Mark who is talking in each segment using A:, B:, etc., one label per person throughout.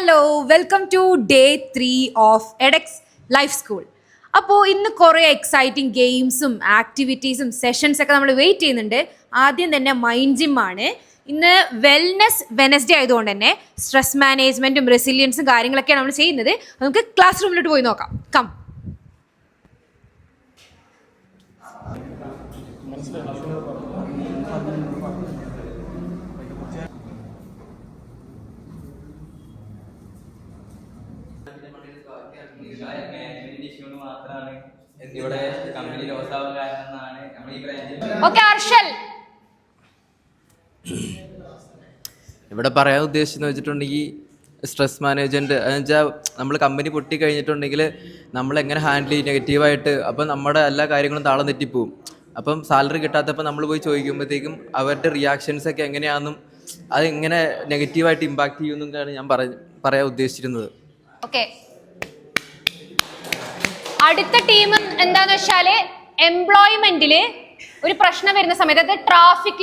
A: Hello welcome to day 3 of Edex Life School. അപ്പോൾ ഇന്ന് കുറേ എക്സൈറ്റിംഗ് ഗെയിംസും ആക്ടിവിറ്റീസും സെഷൻസൊക്കെ നമ്മൾ വെയിറ്റ് ചെയ്യുന്നുണ്ട്. ആദ്യം തന്നെ മൈൻഡ് ജിം ആണ്. ഇന്ന് വെൽനെസ് വെനസ്ഡേ ആയതുകൊണ്ട് തന്നെ സ്ട്രെസ് മാനേജ്മെൻറ്റും റെസിലിയൻസും കാര്യങ്ങളൊക്കെയാണ് നമ്മൾ ചെയ്യുന്നത്. നമുക്ക് ക്ലാസ് റൂമിലോട്ട് പോയി നോക്കാം. കം.
B: ഇവിടെ പറയാൻ ഉദ്ദേശിച്ചെന്ന് വെച്ചിട്ടുണ്ടെങ്കിൽ സ്ട്രെസ് മാനേജ്മെൻറ്റ് എന്ന് വെച്ചാൽ നമ്മൾ കമ്പനി പൊട്ടി കഴിഞ്ഞിട്ടുണ്ടെങ്കിൽ നമ്മളെങ്ങനെ ഹാൻഡിൽ ചെയ്യും നെഗറ്റീവായിട്ട്. അപ്പം നമ്മുടെ എല്ലാ കാര്യങ്ങളും താളം തെറ്റിപ്പോവും. അപ്പം സാലറി കിട്ടാത്തപ്പോൾ നമ്മൾ പോയി ചോദിക്കുമ്പോഴത്തേക്കും അവരുടെ റിയാക്ഷൻസൊക്കെ എങ്ങനെയാണെന്നും അതെങ്ങനെ നെഗറ്റീവായിട്ട് ഇമ്പാക്ട് ചെയ്യുമെന്നൊക്കെയാണ് ഞാൻ പറയാൻ ഉദ്ദേശിച്ചിരുന്നത്.
A: ഓക്കെ, അടുത്ത ടീം എന്താന്ന് വെച്ചാല് എംപ്ലോയ്മെന്റില് ഒരു പ്രശ്നം വരുന്ന സമയത്ത് അത് ട്രാഫിക്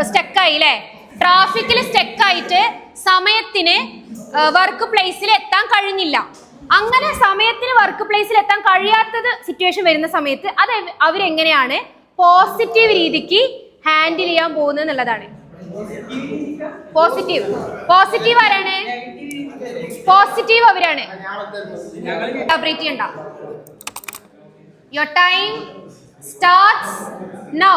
A: സ്റ്റക്കായി അല്ലേ, ട്രാഫിക്കിൽ സ്റ്റക്കായിട്ട് സമയത്തിന് വർക്ക് പ്ലേസിൽ എത്താൻ കഴിഞ്ഞില്ല. അങ്ങനെ സമയത്തിന് വർക്ക് പ്ലേസിൽ എത്താൻ കഴിയാത്തത് സിറ്റുവേഷൻ വരുന്ന സമയത്ത് അത് അവരെങ്ങനെയാണ് പോസിറ്റീവ് രീതിക്ക് ഹാൻഡിൽ ചെയ്യാൻ പോകുന്നത് എന്നുള്ളതാണ്. പോസിറ്റീവ് ആരാണ്? പോസിറ്റീവ് അവരാണ്. elaborate ചെയ്യണ്ട. Your time starts now.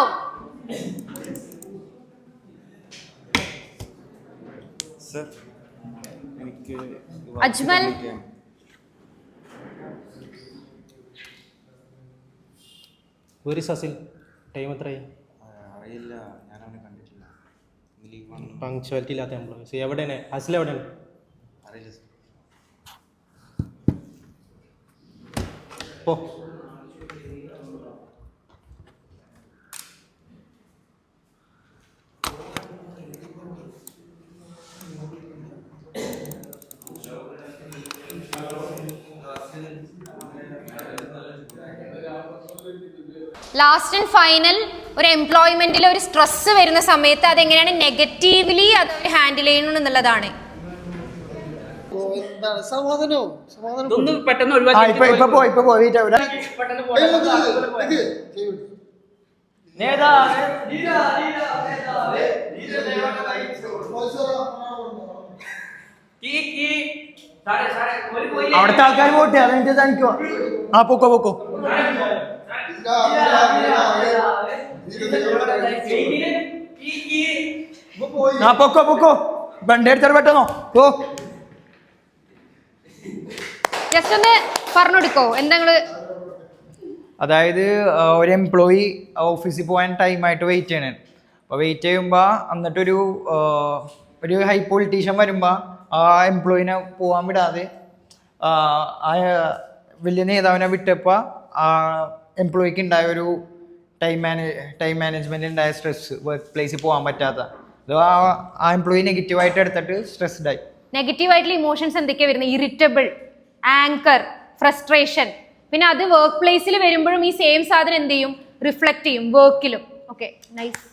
C: Sir, എനിക്ക്
A: അജ്മൽ.
D: സസിൽ, ടൈം എത്രയായി?
C: അറിയില്ല, ഞാൻ അവനെ കണ്ടിട്ടില്ല.
D: പങ്ക്ച്വാലിറ്റി ഇല്ലാത്ത എംപ്ലോയീസ് എവിടെയാണ്? അസിൽ എവിടെയാണ്?
C: അറിയില്ല സർ.
D: പോ.
A: ലാസ്റ്റ് ആൻഡ് ഫൈനൽ ഒരു എംപ്ലോയ്മെന്റിൽ ഒരു സ്ട്രെസ് വരുന്ന സമയത്ത് അതെങ്ങനെയാണ് നെഗറ്റീവ്ലി അത് ഹാൻഡിൽ ചെയ്യണം എന്നുള്ളതാണ്.
E: അവിടുത്തെ ആൾക്കാർ പോട്ടെ, അതെനിക്ക് തനിക്കോ. ആ പൊക്കോ പൊക്കോ. ആ പൊക്കോ പൊക്കോ, വണ്ടി എടുത്താൽ പെട്ടെന്നോ പോ.
A: ജസ്റ്റ് ഒന്ന് പറഞ്ഞു കൊടുക്കോ എന്താ നിങ്ങള്.
E: അതായത് ഒരു എംപ്ലോയി ഓഫീസിൽ പോകാൻ ടൈമായിട്ട് വെയിറ്റ് ചെയ്യണേ. അപ്പോൾ വെയിറ്റ് ചെയ്യുമ്പോൾ എന്നിട്ടൊരു ഹൈ പൊളിറ്റീഷ്യൻ വരുമ്പോൾ ആ എംപ്ലോയിനെ പോകാൻ വിടാതെ ആ വലിയ നേതാവിനെ വിട്ടപ്പോൾ ആ എംപ്ലോയിക്ക് ഉണ്ടായ ഒരു ടൈം മാനേജ്മെൻറ്റ് ഉണ്ടായ സ്ട്രെസ്, വർക്ക് പ്ലേസിൽ പോകാൻ പറ്റാത്ത അത് ആ എംപ്ലോയി നെഗറ്റീവായിട്ട് എടുത്തിട്ട് സ്ട്രെസ്ഡായി.
A: നെഗറ്റീവായിട്ടുള്ള ഇമോഷൻസ് എന്തൊക്കെയാണ് വരുന്നത്? Irritable, anchor, frustration. പിന്നെ അത് വർക്ക് പ്ലേസിൽ വരുമ്പോഴും ഈ സെയിം സാധനം എന്ത് ചെയ്യും? റിഫ്ലക്ട് ചെയ്യും വർക്കിലും. Okay, nice.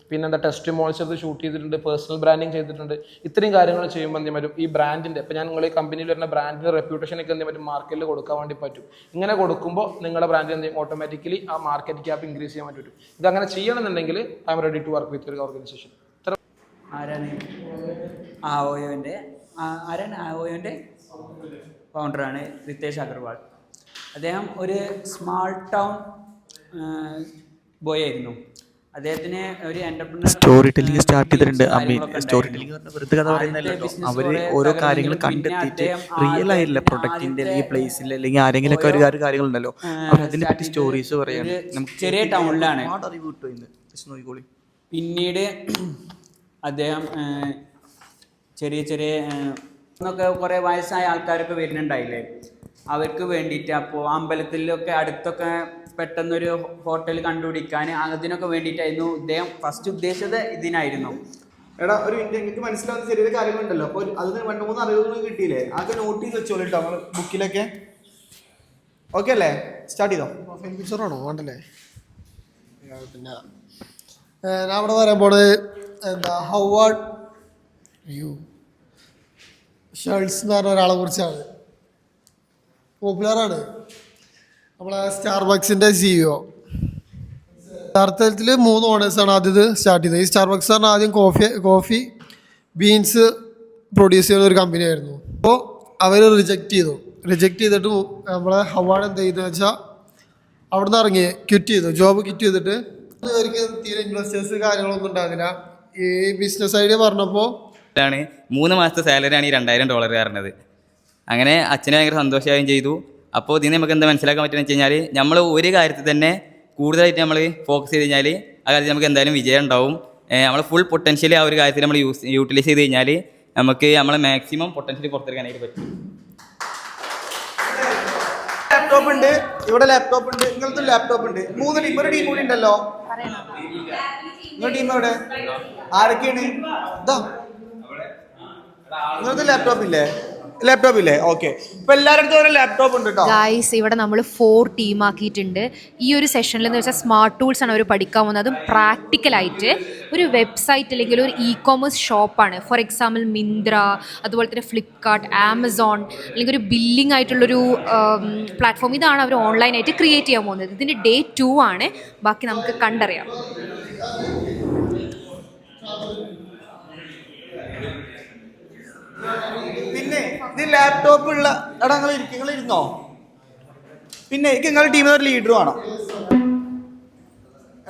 F: പിന്നെന്താ ടെസ്റ്റ് മോൾസ് ഷൂട്ട് ചെയ്തിട്ടുണ്ട്, പേഴ്സണൽ ബ്രാൻഡിങ് ചെയ്തിട്ടുണ്ട്. ഇത്രയും കാര്യങ്ങൾ ചെയ്യുമ്പോൾ എന്ത് പറ്റും? ഈ ബ്രാൻഡിൻ്റെ ഇപ്പം ഞാൻ നിങ്ങൾ ഈ കമ്പനിയിൽ വരുന്ന ബ്രാൻഡിൻ്റെ റെപ്യൂട്ടേഷനൊക്കെ എന്ത് പറ്റും? മാർക്കറ്റിൽ കൊടുക്കാൻ വേണ്ടി പറ്റും. ഇങ്ങനെ കൊടുക്കുമ്പോൾ നിങ്ങളുടെ ബ്രാൻഡ് എന്ത് ചെയ്യും? ഓട്ടോമാറ്റിക്കലി ആ മാർക്കറ്റ് ക്യാപ്പ് ഇൻക്രീസ് ചെയ്യാൻ പറ്റും. ഇതങ്ങനെ ചെയ്യണമെന്നുണ്ടെങ്കിൽ I am ready to work with ഒരു ഓർഗനൈസേഷൻ.
G: ആരാണ്? ആയോൻ്റെ ഫൗണ്ടറാണ് റിതേഷ് അഗർവാൾ. അദ്ദേഹം ഒരു സ്മാൾ ടൗൺ ബോയ് ആയിരുന്നു. അദ്ദേഹത്തിന് ഒരു എന്റർപ്രണർ
C: സ്റ്റോറി ടെല്ലിംഗ് സ്റ്റാർട്ട് ചെയ്തിട്ടുണ്ട്. സ്റ്റോറി ടെല്ലിംഗ് വെറുതെ കഥ പറയുന്നല്ലോ. അവര് ഓരോ കാര്യങ്ങൾ കണ്ടെത്തിയിട്ട് റിയൽ ആയില്ല പ്രൊഡക്റ്റിന്റെ അല്ലെങ്കിൽ പ്ലേസിൽ അല്ലെങ്കിൽ ആരെങ്കിലും ഒക്കെ ഒരു കാര്യങ്ങളുണ്ടല്ലോ, അവർ അതിനെ പറ്റി സ്റ്റോറീസ് പറയാണ്.
G: നമുക്ക് ചെറിയ ടൗണിലാണ്.
C: അറിവ് കിട്ടും ഇന്ന് നോക്കിക്കോളി.
G: പിന്നീട് അദ്ദേഹം ചെറിയ എന്നൊക്കെ കുറേ വയസ്സായ ആൾക്കാരൊക്കെ വരുന്നുണ്ടായില്ലേ, അവർക്ക് വേണ്ടിയിട്ട് അപ്പോൾ അമ്പലത്തിലൊക്കെ അടുത്തൊക്കെ പെട്ടെന്നൊരു ഹോട്ടൽ കണ്ടുപിടിക്കാൻ അതിനൊക്കെ വേണ്ടിയിട്ടായിരുന്നു ഇദ്ദേഹം ഫസ്റ്റ് ഉദ്ദേശിച്ചത് ഇതിനായിരുന്നു.
H: എടാ ഒരു മിനിറ്റ്, എനിക്ക് മനസ്സിലാവുന്ന ചെറിയൊരു കാര്യങ്ങളുണ്ടല്ലോ. അപ്പോൾ അതിന് 2-3 അറിവുകൾ കിട്ടിയില്ലേ, അതൊക്കെ നോട്ട് ചെയ്ത് വെച്ചോളൂ കേട്ടോ നമ്മൾ ബുക്കിലൊക്കെ. ഓക്കെ അല്ലേ? സ്റ്റാർട്ട് ചെയ്തോ.
I: ഫീച്ചറാണോ വേണ്ടല്ലേ? പിന്നെ ഞാൻ അവിടെ പറയാൻ പോണത് എന്താ ഹവാർഡ് ഷൾട്സ് എന്ന് പറഞ്ഞ ഒരാളെ കുറിച്ചാണ്. പോപ്പുലറാണ്, നമ്മളെ സ്റ്റാർബക്സിൻ്റെ CEO. യഥാർത്ഥത്തിൽ 3 ഓണേഴ്സാണ് ആദ്യം ഇത് സ്റ്റാർട്ട് ചെയ്തത്. ഈ സ്റ്റാർബക്സ് പറഞ്ഞാൽ ആദ്യം കോഫി ബീൻസ് പ്രൊഡ്യൂസ് ചെയ്യുന്ന ഒരു കമ്പനി ആയിരുന്നു. അപ്പോൾ അവർ റിജക്റ്റ് ചെയ്തിട്ട് നമ്മളെ ഹവാർഡ് എന്ത് ചെയ്തെന്ന് വെച്ചാൽ അവിടെ നിന്ന് ഇറങ്ങി ജോബ് ക്വിറ്റ് ചെയ്തിട്ട് അവർക്ക് തീരെ ഇൻവെസ്റ്റേഴ്സ് കാര്യങ്ങളൊന്നും ഉണ്ടാകുന്നില്ല. ഈ ബിസിനസ് ഐഡിയ പറഞ്ഞപ്പോൾ
J: 3 മാസത്തെ സാലറിയാണ് ഈ $2000 പറഞ്ഞത്. അങ്ങനെ അച്ഛനെ ഭയങ്കര സന്തോഷമായും ചെയ്തു. അപ്പോൾ ഇതിന് നമുക്ക് എന്താ മനസ്സിലാക്കാൻ പറ്റുന്നത് വെച്ച് കഴിഞ്ഞാൽ നമ്മൾ ഒരു കാര്യത്തിൽ തന്നെ കൂടുതലായിട്ട് നമ്മൾ ഫോക്കസ് ചെയ്ത് കഴിഞ്ഞാൽ ആ കാര്യത്തിൽ നമുക്ക് എന്തായാലും വിജയം ഉണ്ടാവും. നമ്മൾ ഫുൾ പൊട്ടൻഷ്യൽ ആ ഒരു കാര്യത്തിൽ നമ്മൾ യൂട്ടിലൈസ് ചെയ്ത് കഴിഞ്ഞാൽ നമുക്ക് നമ്മളെ മാക്സിമം പൊട്ടൻഷ്യൽ പുറത്തെടുക്കാനായിട്ട് പറ്റും.
H: ലാപ്ടോപ്പ് ഉണ്ട്, ഇവിടെ ലാപ്ടോപ്പ് ഉണ്ട്, നിങ്ങളത്തെ ലാപ്ടോപ്പ് ഉണ്ട്. 3 ടീം, ഒരു ടീം കൂടി ഉണ്ടല്ലോ. നിങ്ങളുടെ ടീം എവിടെ? ആരൊക്കെയാണ്? ഇതാ നിങ്ങളത്തെ ലാപ്ടോപ്പ് ഇല്ലേ? ഓക്കെ. ഇപ്പൊ എല്ലാവരുടെ അടുത്തും ഒരു ലാപ്ടോപ്പ് ഉണ്ട് കേട്ടോ.
A: ഗൈസ്, ഇവിടെ നമ്മൾ 4 ടീം ആക്കിയിട്ടുണ്ട്. ഈ ഒരു സെഷനിൽ എന്ന് വെച്ചാൽ സ്മാർട്ട് ടൂൾസ് ആണ് അവർ പഠിക്കാൻ പോകുന്നത്. അതും പ്രാക്ടിക്കലായിട്ട് ഒരു വെബ്സൈറ്റ് അല്ലെങ്കിൽ ഒരു ഇ-കോമേഴ്സ് ഷോപ്പാണ്. ഫോർ എക്സാമ്പിൾ മിന്ത്ര, അതുപോലെ തന്നെ ഫ്ലിപ്കാർട്ട്, ആമസോൺ, അല്ലെങ്കിൽ ഒരു ബില്ലിംഗ് ആയിട്ടുള്ളൊരു പ്ലാറ്റ്ഫോം. ഇതാണ് അവർ ഓൺലൈനായിട്ട് ക്രിയേറ്റ് ചെയ്യാൻ പോകുന്നത്. ഇതിൻ്റെ Day 2 ആണ്. ബാക്കി നമുക്ക് കണ്ടറിയാം.
H: പിന്നെ ഇത് ലാപ്ടോപ്പ് ഉള്ള എടാ നിങ്ങൾ ഇരുന്നോ. പിന്നെ നിങ്ങളുടെ ടീമിൽ ഒരു ലീഡർ വേണം.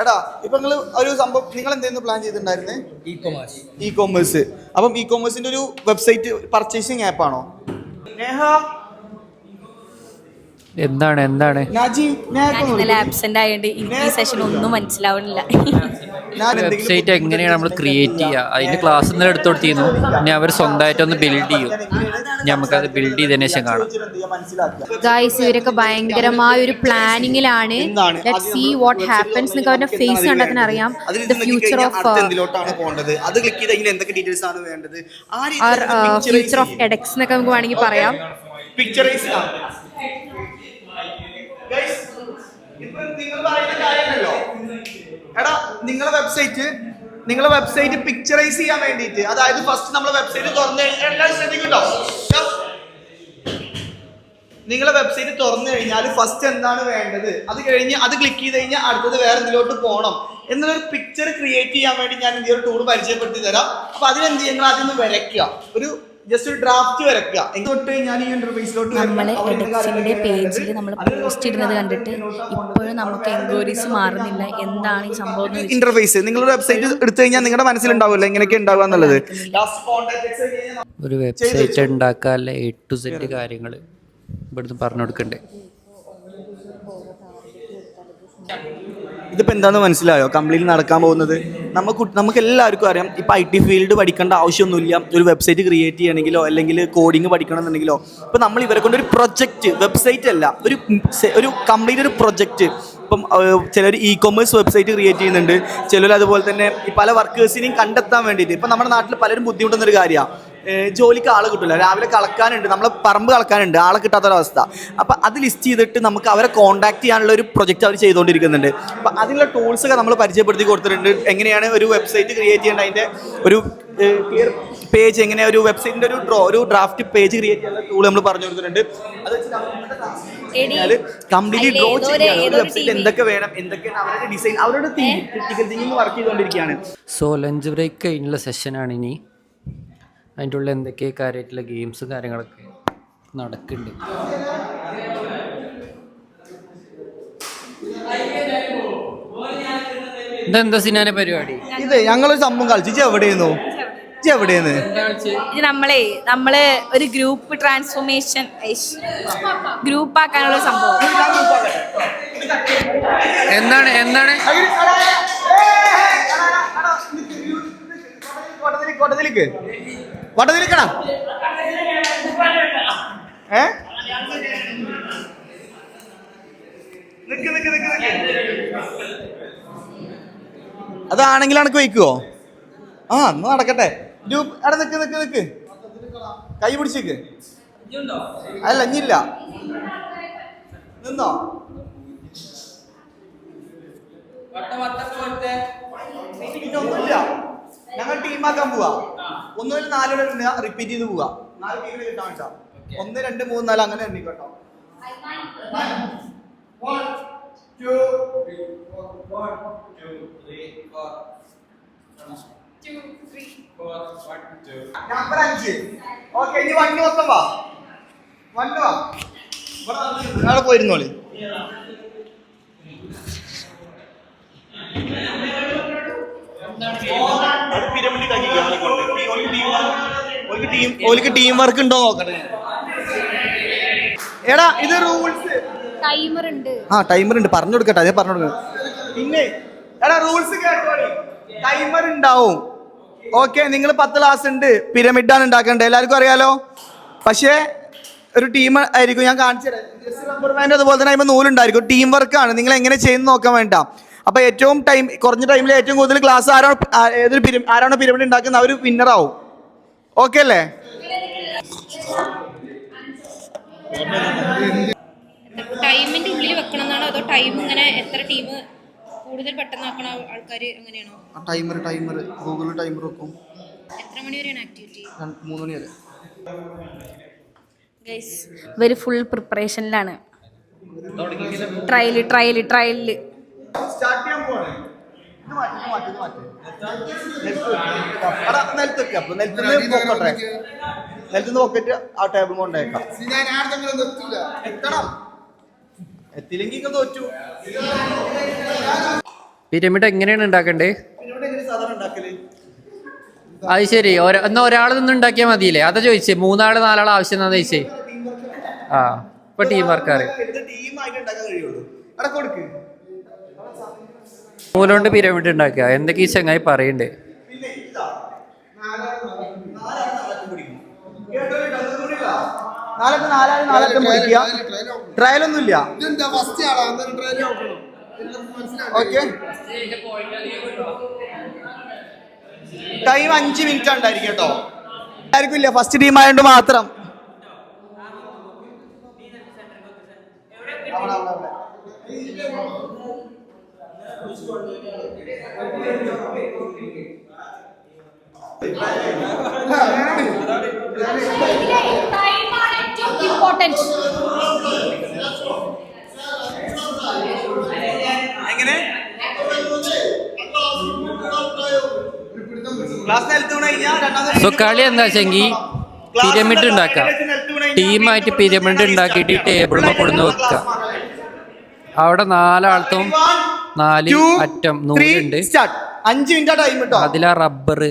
H: എടാ ഇപ്പൊ നിങ്ങൾ ഒരു സംഭവം നിങ്ങൾ എന്തായിരുന്നു പ്ലാൻ ചെയ്തിട്ടുണ്ടായിരുന്നേ? ഇ-കോമേഴ്സ്. അപ്പം ഇ-കോമേഴ്സിന്റെ ഒരു വെബ്സൈറ്റ് പർച്ചേസിങ് ആപ്പാണോ?
K: എന്താണ്
L: ആബ്സെന്റ് ആയതുകൊണ്ട് എനിക്ക് ഈ സെഷൻ ഒന്നും മനസ്സിലാവുന്നില്ല.
K: വെബ്സൈറ്റ് എങ്ങനെയാണ് നമ്മൾ ക്രിയേറ്റ് ചെയ്യുക, അതിന്റെ ക്ലാസ് ഇന്നലെ എടുത്തു കൊടുത്തിരുന്നു. ഇനി അവർ സ്വന്തമായിട്ടൊന്ന് ബിൽഡ് ചെയ്യും. നമുക്കത് ബിൽഡ് ചെയ്തതിനു ശേഷം കാണാം.
A: ഗൈസ്, ഇവരൊക്കെ ഭയങ്കരമായ ഒരു പ്ലാനിങ്ങിലാണ്. Let's see what happens. നിങ്ങൾക്ക് അവരുടെ ഫേസ് കണ്ടാൽ തന്നെ അറിയാം. The future of future of എഡെക്സ് എന്നൊക്കെ നമുക്ക് വേണമെങ്കിൽ പറയാം.
H: എടാ നിങ്ങളെ വെബ്സൈറ്റ് പിക്ചറൈസ് ചെയ്യാൻ വേണ്ടിയിട്ട്, അതായത് ഫസ്റ്റ് നമ്മളെ വെബ്സൈറ്റ് തുറന്നു കഴിഞ്ഞാൽ എല്ലാവരും ശ്രദ്ധിക്കുന്നുണ്ടോ? നിങ്ങളെ വെബ്സൈറ്റ് തുറന്നു കഴിഞ്ഞാൽ ഫസ്റ്റ് എന്താണ് വേണ്ടത്, അത് കഴിഞ്ഞ് അത് ക്ലിക്ക് ചെയ്ത് കഴിഞ്ഞാൽ അടുത്തത് വേറെ എന്തിലോട്ട് പോകണം എന്നുള്ളൊരു പിക്ചർ ക്രിയേറ്റ് ചെയ്യാൻ വേണ്ടി ഞാൻ ഈ ഒരു ടൂൾ പരിചയപ്പെടുത്തി തരാം. അപ്പൊ അതിനെന്ത് ചെയ്യണം? ആദ്യം വരയ്ക്കുക, ഒരു ജസ്റ്റ് ഒരു ഡ്രാഫ്റ്റ് വരയ്ക്കുക. തൊട്ട് ഞാൻ ഈ ഇന്റർഫേസിലോട്ട്
L: നമ്മൾ എഡെക്സിന്റെ പേജിൽ നമ്മൾ പോസ്റ്റ് ഇടുന്നത് കണ്ടിട്ട് ഇപ്പോഴും നമുക്ക് എൻക്വയറീസ് മാറുന്നില്ല. എന്താണ് ഈ സംഭവം?
H: ഇന്റർഫേസ് നിങ്ങളുടെ വെബ്സൈറ്റ് എടുത്തു കഴിഞ്ഞാൽ നിങ്ങളുടെ മനസ്സിലുണ്ടാവുമല്ലോ എങ്ങനെയൊക്കെ ഉണ്ടാവുക എന്നുള്ളത്.
K: ഒരു വെബ്സൈറ്റ് ഉണ്ടാക്കാനുള്ള A to Z കാര്യങ്ങൾ ഇവിടുന്ന് പറഞ്ഞു കൊടുക്കണ്ടേ?
H: ഇതിപ്പോൾ എന്താണെന്ന് മനസ്സിലായോ? കംപ്ലീറ്റ് നടക്കാൻ പോകുന്നത് നമുക്ക് എല്ലാവർക്കും അറിയാം. ഇപ്പോൾ IT ഫീൽഡ് പഠിക്കേണ്ട ആവശ്യമൊന്നുമില്ല. ഒരു വെബ്സൈറ്റ് ക്രിയേറ്റ് ചെയ്യണമെങ്കിലോ അല്ലെങ്കിൽ കോഡിങ് പഠിക്കണമെന്നുണ്ടെങ്കിലോ ഇപ്പോൾ നമ്മൾ ഇവരെ കൊണ്ട് ഒരു പ്രൊജക്റ്റ്, വെബ്സൈറ്റ് അല്ല, ഒരു കംപ്ലീറ്റ് ഒരു പ്രൊജക്റ്റ്. ഇപ്പം ചിലർ ഇ-കൊമേഴ്സ് വെബ്സൈറ്റ് ക്രിയേറ്റ് ചെയ്യുന്നുണ്ട്, ചിലർ അതുപോലെ തന്നെ ഈ പല വർക്കേഴ്സിനെയും കണ്ടെത്താൻ വേണ്ടിയിട്ട്. ഇപ്പം നമ്മുടെ നാട്ടിൽ പലരും ബുദ്ധിമുട്ടുന്നൊരു കാര്യമാണ്, ജോലിക്ക് ആളെ കിട്ടില്ല. രാവിലെ കളക്കാനുണ്ട്, നമ്മളെ പറമ്പ് കളക്കാനുണ്ട്, ആളെ കിട്ടാത്തൊരവസ്ഥ. അപ്പം അത് ലിസ്റ്റ് ചെയ്തിട്ട് നമുക്ക് അവരെ കോൺടാക്ട് ചെയ്യാനുള്ള ഒരു പ്രൊജക്റ്റ് അവർ ചെയ്തുകൊണ്ടിരിക്കുന്നുണ്ട്. അപ്പം അതിനുള്ള ടൂൾസൊക്കെ നമ്മൾ പരിചയപ്പെടുത്തി കൊടുത്തിട്ടുണ്ട്. എങ്ങനെയാണ് ഒരു വെബ്സൈറ്റ് ക്രിയേറ്റ് ചെയ്യേണ്ടത്, അതിൻ്റെ ഒരു ക്ലിയർ പേജ്, എങ്ങനെ ഒരു വെബ്സൈറ്റിൻ്റെ ഒരു ഡ്രാഫ്റ്റ് പേജ് ക്രിയേറ്റ് ചെയ്യുന്ന ടൂൾ നമ്മൾ പറഞ്ഞു കൊടുത്തിട്ടുണ്ട്. അത് വെച്ച് കംപ്ലീറ്റ്ലി ഡ്രോ ചെയ്യാൻ വെബ്സൈറ്റ് എന്തൊക്കെ വേണം, എന്തൊക്കെയാണ് അവരുടെ ഡിസൈൻ, അവരുടെ ക്രിട്ടിക്കൽ തിങ്കിങ് വർക്ക് ചെയ്തുകൊണ്ടിരിക്കുകയാണ്.
K: സോ ലഞ്ച് ബ്രേക്ക് കഴിഞ്ഞുള്ള സെഷനാണ് ഇനി. അതിൻ്റെ ഉള്ളിൽ എന്തൊക്കെ കാര്യമായിട്ടുള്ള ഗെയിംസും കാര്യങ്ങളൊക്കെ നടക്കുന്നുണ്ട്. ഇതെന്താ സിനാനെ പരിപാടി?
H: ഇത് ഞങ്ങളൊരു സംഭവം കളിച്ചു. എവിടെയെന്നു
L: ഇത് നമ്മള് ഒരു ഗ്രൂപ്പ് ട്രാൻസ്ഫോർമേഷൻ ഗ്രൂപ്പ് ആക്കാനുള്ള സംഭവം.
K: എന്താണ്
H: വട്ടത്തിലിക്കണം. അതാണെങ്കിൽ അനക്ക് വയ്ക്കുവോ? ആ എന്നാ നടക്കട്ടെ. എടാ നിക്ക് കൈ പിടിച്ചിക്ക്. അല്ല ഇഞ്ഞില്ല നിന്നോ. പിന്നെ ഒന്നുമില്ല, ഞങ്ങൾ ടീമാക്കാൻ പോവാ. 1 മുതൽ 4 വരെ റിപ്പീറ്റ് ചെയ്ത് പോവാ. 4 ടീമിൽ കിട്ടാൻ വേണ്ട. 1 2 3 4 അങ്ങനെ എണ്ണി കേട്ടോ. 1 2 3 4 1 2 3 4 2 3 4 1 2 നമ്പർ 5. ഓക്കേ, ഇനി 1 മൊത്തം വാ. 1 വാ. ഇവിടെ പോയിരുന്നോളി. ടീം വർക്ക് ഉണ്ടോ നോക്കട്ടെ. എടാ ഇത് റൂൾസ്
A: ടൈമർ ഉണ്ട്.
H: ടൈമർ ഉണ്ട്, പറഞ്ഞു കൊടുക്കട്ടെ. അതേ പറഞ്ഞു കൊടുക്കണം. പിന്നെ എടാ റൂൾസ് കേട്ടോളി. ടൈമർ ഉണ്ടാവും. ഓക്കെ, നിങ്ങൾ 10 ക്ലാസ് ഉണ്ട്, പിരമിഡാണ് ഉണ്ടാക്കേണ്ടത്, എല്ലാവർക്കും അറിയാലോ. പക്ഷേ ഒരു ടീം ആയിരിക്കും. ഞാൻ കാണിച്ചു തരാം. റബ്ബർ ബാൻഡ് അതുപോലെ തന്നെ അതിന് നൂലുണ്ടായിരിക്കും. ടീം വർക്കാണ്, നിങ്ങൾ എങ്ങനെ ചെയ്യുന്ന നോക്കാൻ വേണ്ട. അപ്പോൾ ഏറ്റവും കുറഞ്ഞ ടൈമിൽ ഏറ്റവും കൂടുതൽ ക്ലാസ് ആരാണോ പിരമിഡ് ഉണ്ടാക്കുന്നത് അവർ വിന്നറാവും. ഓക്കെ അല്ലേ?
A: ടൈമിന്റെ ഉള്ളിൽ വെക്കണം എന്നാണോ അതോ ടൈം ഇങ്ങനെ എത്ര ടീം കൂടുതൽ പെട്ടെന്നാക്കണ ആൾക്കാർ അങ്ങനെയാണോ?
H: ടൈമർ ഗൂഗിളിൽ ടൈമർ വെക്കും.
A: എത്ര മണി വരെയാണ് ആക്ടിവിറ്റി?
H: 3 മണി വരെ.
L: ഗൈസ് ഇവർ ഫുൾ പ്രിപ്പറേഷനിലാണ്. ട്രയലില്
H: സ്റ്റാർട്ട് ചെയ്യാൻ പോവാണ്. നിലത്തുനിന്ന് പോക്കറ്റ് ആ ടേബിൾ കൊണ്ടേക്കാം. എത്തില്ലെങ്കിൽ തോറ്റു.
K: പിരമിഡ് എങ്ങനെയാണ് ഉണ്ടാക്കണ്ടേ? അത് ശരി, എന്നാ ഒരാൾ നിന്ന് ഉണ്ടാക്കിയാൽ മതിയില്ലേ? അതാ ചോദിച്ചേ. 3 ആള് 4 ആൾ ആവശ്യം എന്നാ ചോദിച്ചേ. ഇപ്പൊ ടീം വർക്കാറ് നൂലുകൊണ്ട് പിരമിഡ് ഉണ്ടാക്കുക. എന്തൊക്കെ ഈ ചങ്ങായി പറയണ്ടേ?
H: ട്രയലൊന്നുമില്ല. ഓക്കെ, ടൈം 5 മിനിറ്റ് ഉണ്ടായിരിക്കും കേട്ടോ. ആർക്കും ഇല്ല, ഫസ്റ്റ് ടീം ആയതുകൊണ്ട് മാത്രം. എങ്ങനെ
K: കളി എന്താ വെച്ചെങ്കിൽ പിരമിഡ് ഉണ്ടാക്കാം. ടീമായിട്ട് പിരമിഡ് ഉണ്ടാക്കിയിട്ട് ടേബിളിൽ കൊടുന്ന് വെക്കുക. അവിടെ 4 ആൾക്കും 4 അറ്റം നൂലുണ്ട്.
H: 5 മിനിറ്റ് ടൈം കിട്ടോ.
K: അതിലാ റബ്ബർ.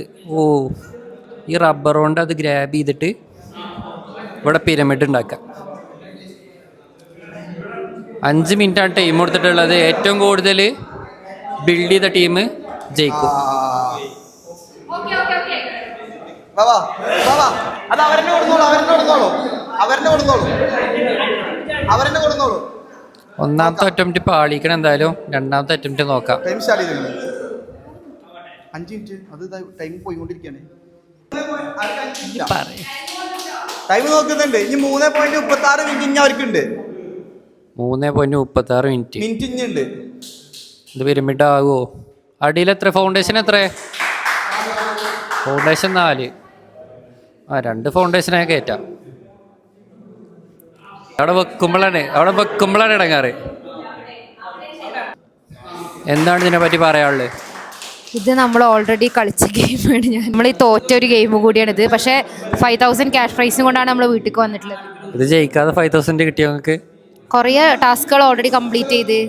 K: ഈ റബ്ബർ കൊണ്ട് അത് ഗ്രാബ് ചെയ്തിട്ട് ഇവിടെ പിരമിഡ് ഉണ്ടാക്കാം. 5 മിനിറ്റാണ് ടൈം കൊടുത്തിട്ടുള്ളത്. ഏറ്റവും കൂടുതൽ ബിൽഡ് ചെയ്ത ടീം ജയിക്കും.
H: അത് അവരെന്നെ കൊടുത്തോളൂ.
K: ഒന്നാമത്തെ അറ്റംപ്റ്റ് പാളിക്കണം. എന്തായാലും രണ്ടാമത്തെ അറ്റംപ്റ്റ് നോക്കാം.
H: ടൈം സ്റ്റാർട്ട് ചെയ്തിട്ടുണ്ട്. 5 മിനിറ്റ്. അത് ടൈം പോയിക്കൊണ്ടിരിക്കുകയാണ്. ടൈം നോക്കുന്നുണ്ട്. ഇനി 3.36 മിനിറ്റ് ഇനി അവർക്കുണ്ട്.
K: 3.36 മിനിറ്റ്
H: ഇനിയുണ്ട്.
K: ഇത് പിരമിഡ് ആകുമോ? അടിയിൽ എത്ര? ഫൗണ്ടേഷൻ എത്ര? ഫൗണ്ടേഷൻ 4. 2 ഫൗണ്ടേഷനായി കയറ്റാം. അവിടെ വെക്കുമ്പോഴാണ് ഇടങ്ങാറ്. എന്താണ് ഇതിനെ പറ്റി പറയാനുള്ളത്?
A: ഇത് നമ്മൾ ഓൾറെഡി കളിച്ച ഗെയിമാണ്. നമ്മൾ ഈ തോറ്റ ഒരു ഗെയിം കൂടിയാണിത്. പക്ഷേ 5000 ക്യാഷ് പ്രൈസും കൊണ്ടാണ് നമ്മൾ വീട്ടിലേക്ക് വന്നിട്ടുള്ളത്.
K: ഇത് ജയിക്കാതെ 5000 കിട്ടിയോ നിങ്ങൾക്ക്?
A: കുറേ ടാസ്കുകൾ ഓൾറെഡി കംപ്ലീറ്റ് ചെയ്ത്.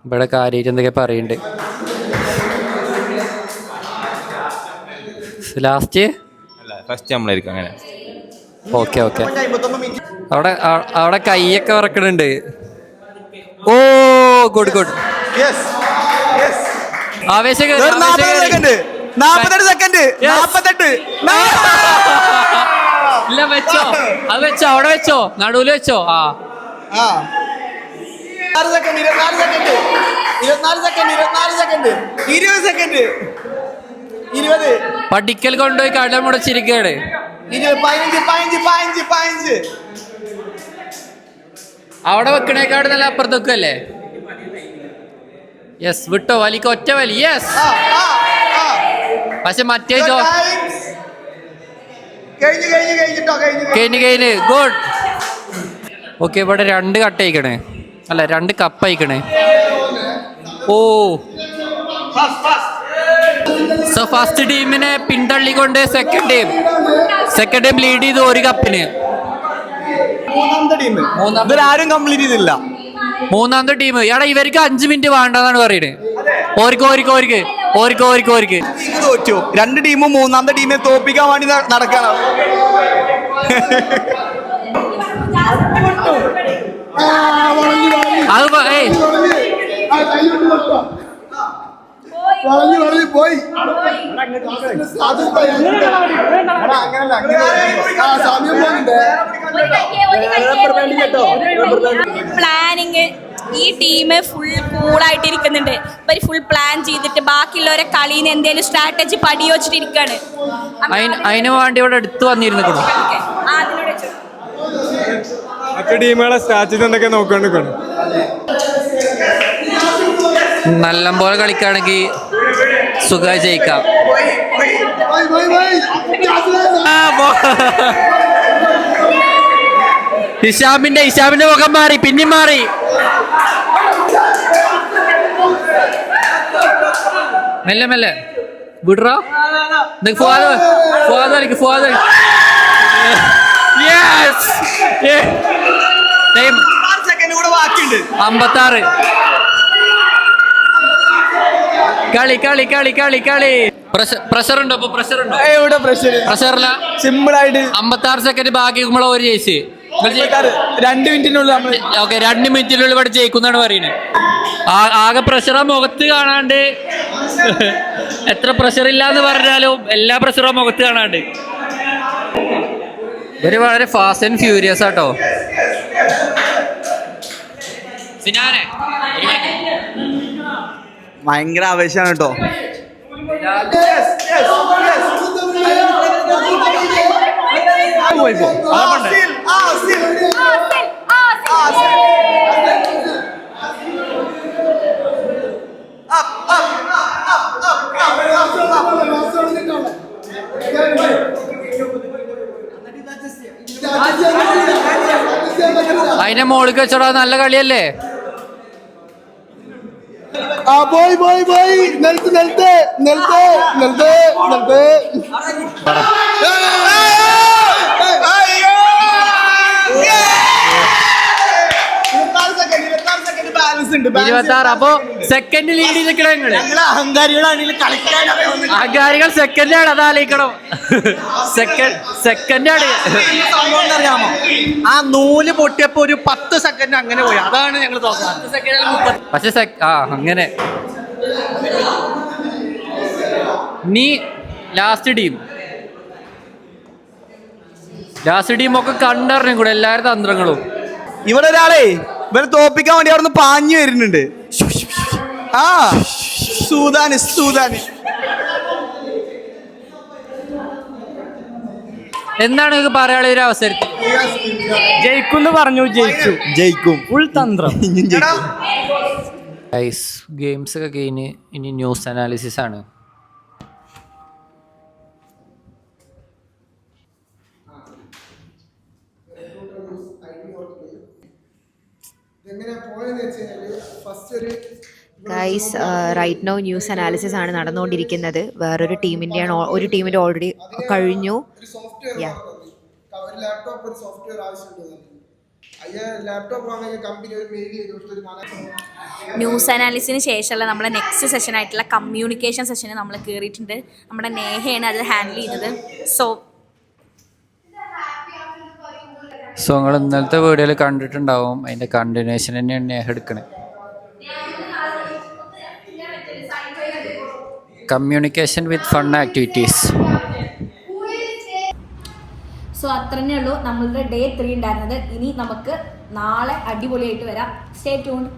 K: ഇവിടെ കാര്യമായിട്ട് എന്തൊക്കെ പറയുന്നുണ്ട്. ലാസ്റ്റ്
J: ഫസ്റ്റ് നമ്മളായിരിക്കും അങ്ങനെ.
K: ഓക്കെ അവിടെ കൈയൊക്കെ വറക്കണുണ്ട്. ഗുഡ് ആവേശം.
H: 48 സെക്കൻഡ്.
K: ഇല്ല, വെച്ചോ. അത് വെച്ചോ, അവിടെ വെച്ചോ, നടുവിൽ വെച്ചോ.
H: 6 സെക്കൻഡ്. 24 സെക്കൻഡ്. 24 സെക്കൻഡ് 20 സെക്കൻഡ് 20
K: പഠിക്കൽ കൊണ്ടുപോയി കട മുടച്ചിരിക്കുകയാണ്.
H: 15
K: അവിടെ വെക്കണേക്കാട് നല്ല അപ്പുറത്ത് വെക്കല്ലേ? യെസ്, വിട്ടോ, വലിക്ക്, ഒറ്റ വലി. യെസ്, പക്ഷെ മറ്റേ കഴിഞ്ഞ് ഗുഡ്. ഓക്കെ, ഇവിടെ 2 കട്ട അയക്കണേ, അല്ല 2 കപ്പ് അയക്കണേ. ഓ, സോ ഫസ്റ്റ് ടീമിനെ പിന്തള്ളിക്കൊണ്ട് സെക്കൻഡ് ടീം ലീഡ് ചെയ്തു 1 കപ്പിന്.
H: ആരും കംപ്ലീറ്റ് ചെയ്തില്ല.
K: മൂന്നാമത്തെ ടീം. എടാ, ഇവർക്ക് 5 മിനിറ്റ് വേണ്ടെന്നാണ് പറയുന്നത്. ഓർക്ക്
H: തോറ്റു. 2 ടീമും മൂന്നാമത്തെ ടീമിനെ തോപ്പിക്കാൻ വേണ്ടി നടക്കണം.
L: പ്ലാനിങ് ഈ ടീം ഫുൾ കൂളായിട്ടിരിക്കുന്നുണ്ട്. ഇവർ ഫുൾ പ്ലാൻ ചെയ്തിട്ട് ബാക്കിയുള്ളവരെ കളിയിൽ നിന്ന് എന്തെങ്കിലും സ്ട്രാറ്റജി പടിയോച്ചിട്ടിരിക്കാണ്.
K: അതിന് വേണ്ടി ഇവിടെ എടുത്തു വന്നിരുന്നു.
D: മറ്റു ടീമുകളെ സ്ട്രാറ്റജി എന്തൊക്കെ നോക്കിക്കൊണ്ടിരിക്കണം.
K: നല്ലപോലെ കളിക്കുകയാണെങ്കിൽ സുഖമായി ജയിക്കാം. ഹിഷാമിന്റെ മുഖം മാറി, പിന്നെയും മാറി. മെല്ലെ വിടറോ. ഫുആദ് 56. കളി പ്രഷർ ഉണ്ടോ? പ്രഷറില്ല.
H: സിമ്പിൾ ആയിട്ട്
K: 56 സെക്കൻഡ് ബാക്കി നമ്മളെ ഒരു ജയിച്ച്
H: 2 മിനിറ്റിനുള്ളിൽ നമ്മൾ
K: 2 മിനിറ്റിനുള്ളിൽ ഇവിടെ ജയിക്കുന്നാണ് പറയുന്നത്. ആകെ പ്രഷറാ മുഖത്ത് കാണാണ്ട്. എത്ര പ്രഷർ ഇല്ലാന്ന് പറഞ്ഞാലും എല്ലാ പ്രഷറും മുഖത്ത് കാണാണ്ട്. ഇവര് വളരെ ഫാസ്റ്റ് ആൻഡ് ഫ്യൂരിയസ് ആട്ടോ.
H: ഭയങ്കര ആവേശമാണ് കേട്ടോ.
K: അതിനെ മോളിൽ വെച്ചോടാ, നല്ല കളിയല്ലേ?
H: ബാലൻസ് ഉണ്ട്.
K: 26. അപ്പൊ സെക്കൻഡ് ലീഡിൽ നിൽക്കണം നിങ്ങള്. അഹങ്കാരികൾ സെക്കൻഡാണ്, അതാലോചിക്കണം. സെക്കൻഡാണ്.
H: അറിയാമോ, ആ നൂല് പൊട്ടിയപ്പോ ഒരു 10 സെക്കൻഡ് അങ്ങനെ പോയി. അതാണ് ഞങ്ങൾ തോന്നുന്നത്.
K: പക്ഷെ അങ്ങനെ നീ ലാസ്റ്റ് ടീം ഒക്കെ കണ്ടറിഞ്ഞു കൂടെ എല്ലാവരും തന്ത്രങ്ങളും.
H: ഇവിടെ ഒരാളെ ഇവരെ തോപ്പിക്കാൻ വേണ്ടി അവിടെ നിന്ന് പാഞ്ഞു വരുന്നുണ്ട്. സൂദാന്
K: എന്താണ് നിങ്ങൾക്ക് പറയാനുള്ള ഒരു അവസരത്തിൽ?
H: ജയിക്കും പറഞ്ഞു. ജയിക്കും ഫുൾ തന്ത്രം.
K: ഗെയിംസ് ഒക്കെ കഴിഞ്ഞ് ഇനി ന്യൂസ് അനാലിസിസ് ആണ്.
M: Guys, right now news analysis ആണ് നടന്നുകൊണ്ടിരിക്കുന്നത്. വേറൊരു ടീമിൻ്റെയാണ്. ഒരു ടീമിൻ്റെ ഓൾറെഡി കഴിഞ്ഞു.
L: ന്യൂസ് അനാലിസിന് ശേഷമുള്ള നമ്മളെ നെക്സ്റ്റ് സെഷൻ ആയിട്ടുള്ള കമ്മ്യൂണിക്കേഷൻ സെഷന് നമ്മൾ കയറിയിട്ടുണ്ട്. നമ്മുടെ നേഹയാണ് അത് ഹാൻഡിൽ ചെയ്യുന്നത്. സോ
K: നിങ്ങൾ ഇന്നലത്തെ വീഡിയോയിൽ കണ്ടിട്ടുണ്ടാവും. അതിൻ്റെ കണ്ടിന്യൂഷൻ തന്നെയാണ് നേഹ എടുക്കണേ. Communication with fun activities.
L: So അത്രേ ഉള്ളൂ നമ്മളുടെ ഡേ 3 ഉണ്ടായിരുന്നത്. ഇനി നമുക്ക് നാളെ അടിപൊളിയായിട്ട് വരാം. Stay tuned.